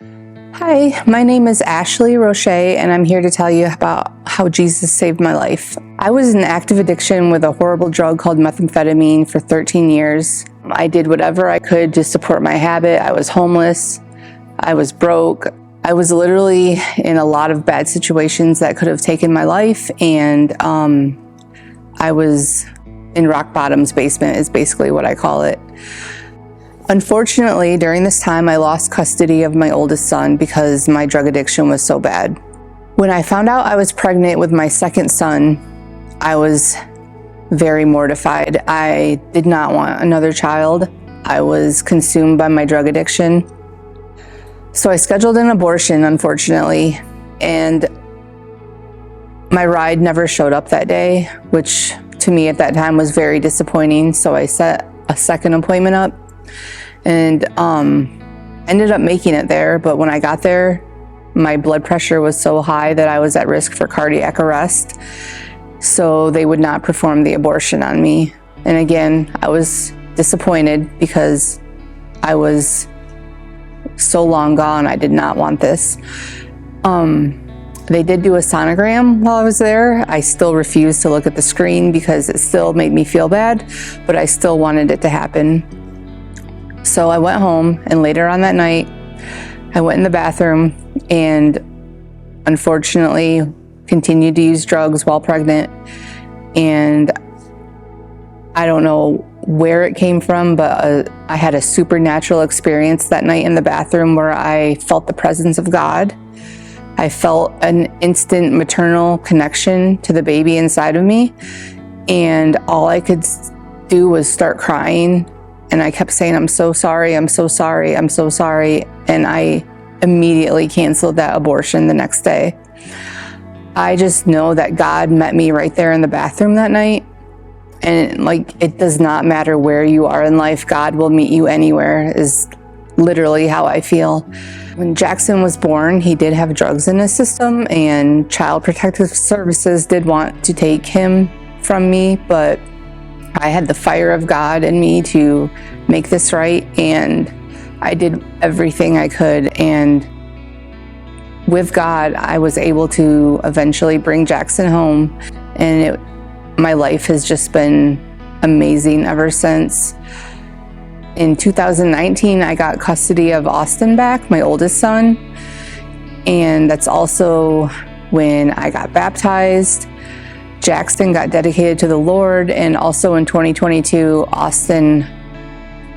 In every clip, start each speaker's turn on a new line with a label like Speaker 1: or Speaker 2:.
Speaker 1: Hi, my name is Ashley Roche, and I'm here to tell you about how Jesus saved my life. I was in active addiction with a horrible drug called methamphetamine for 13 years. I did whatever I could to support my habit. I was homeless. I was broke. I was literally in a lot of bad situations that could have taken my life, and I was in rock bottom's basement is basically what I call it. Unfortunately, during this time, I lost custody of my oldest son because my drug addiction was so bad. When I found out I was pregnant with my second son, I was very mortified. I did not want another child. I was consumed by my drug addiction. So I scheduled an abortion, unfortunately, and my ride never showed up that day, which to me at that time was very disappointing. So I set a second appointment up and ended up making it there. But when I got there, my blood pressure was so high that I was at risk for cardiac arrest. So they would not perform the abortion on me. And again, I was disappointed because I was so long gone. I did not want this. They did do a sonogram while I was there. I still refused to look at the screen because it still made me feel bad, but I still wanted it to happen. So I went home, and later on that night, I went in the bathroom and unfortunately continued to use drugs while pregnant. And I don't know where it came from, but I had a supernatural experience that night in the bathroom where I felt the presence of God. I felt an instant maternal connection to the baby inside of me. And all I could do was start crying. And I kept saying, I'm so sorry, I'm so sorry, I'm so sorry. And I immediately canceled that abortion the next day. I just know that God met me right there in the bathroom that night. And it does not matter where you are in life, God will meet you anywhere, is literally how I feel. When Jackson was born, he did have drugs in his system, and Child Protective Services did want to take him from me, but I had the fire of God in me to make this right, and I did everything I could. And with God, I was able to eventually bring Jackson home, and my life has just been amazing ever since. In 2019, I got custody of Austin back, my oldest son, and that's also when I got baptized. Jackson got dedicated to the Lord, and also in 2022, Austin,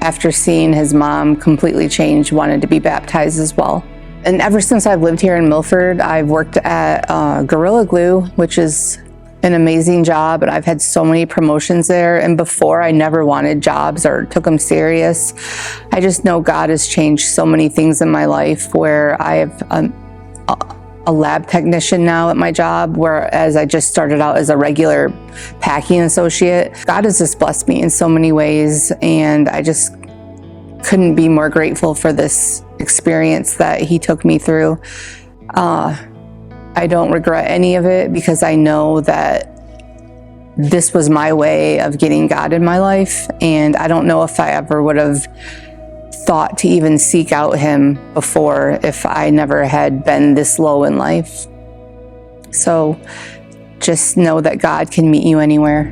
Speaker 1: after seeing his mom completely change, wanted to be baptized as well. And ever since I've lived here in Milford, I've worked at Gorilla Glue, which is an amazing job, and I've had so many promotions there. And before, I never wanted jobs or took them serious. I just know God has changed so many things in my life, where I have a lab technician now at my job, whereas I just started out as a regular packing associate. God has just blessed me in so many ways, and I just couldn't be more grateful for this experience that he took me through. I don't regret any of it because I know that this was my way of getting God in my life, and I don't know if I ever would have thought to even seek out him before if I never had been this low in life. So just know that God can meet you anywhere.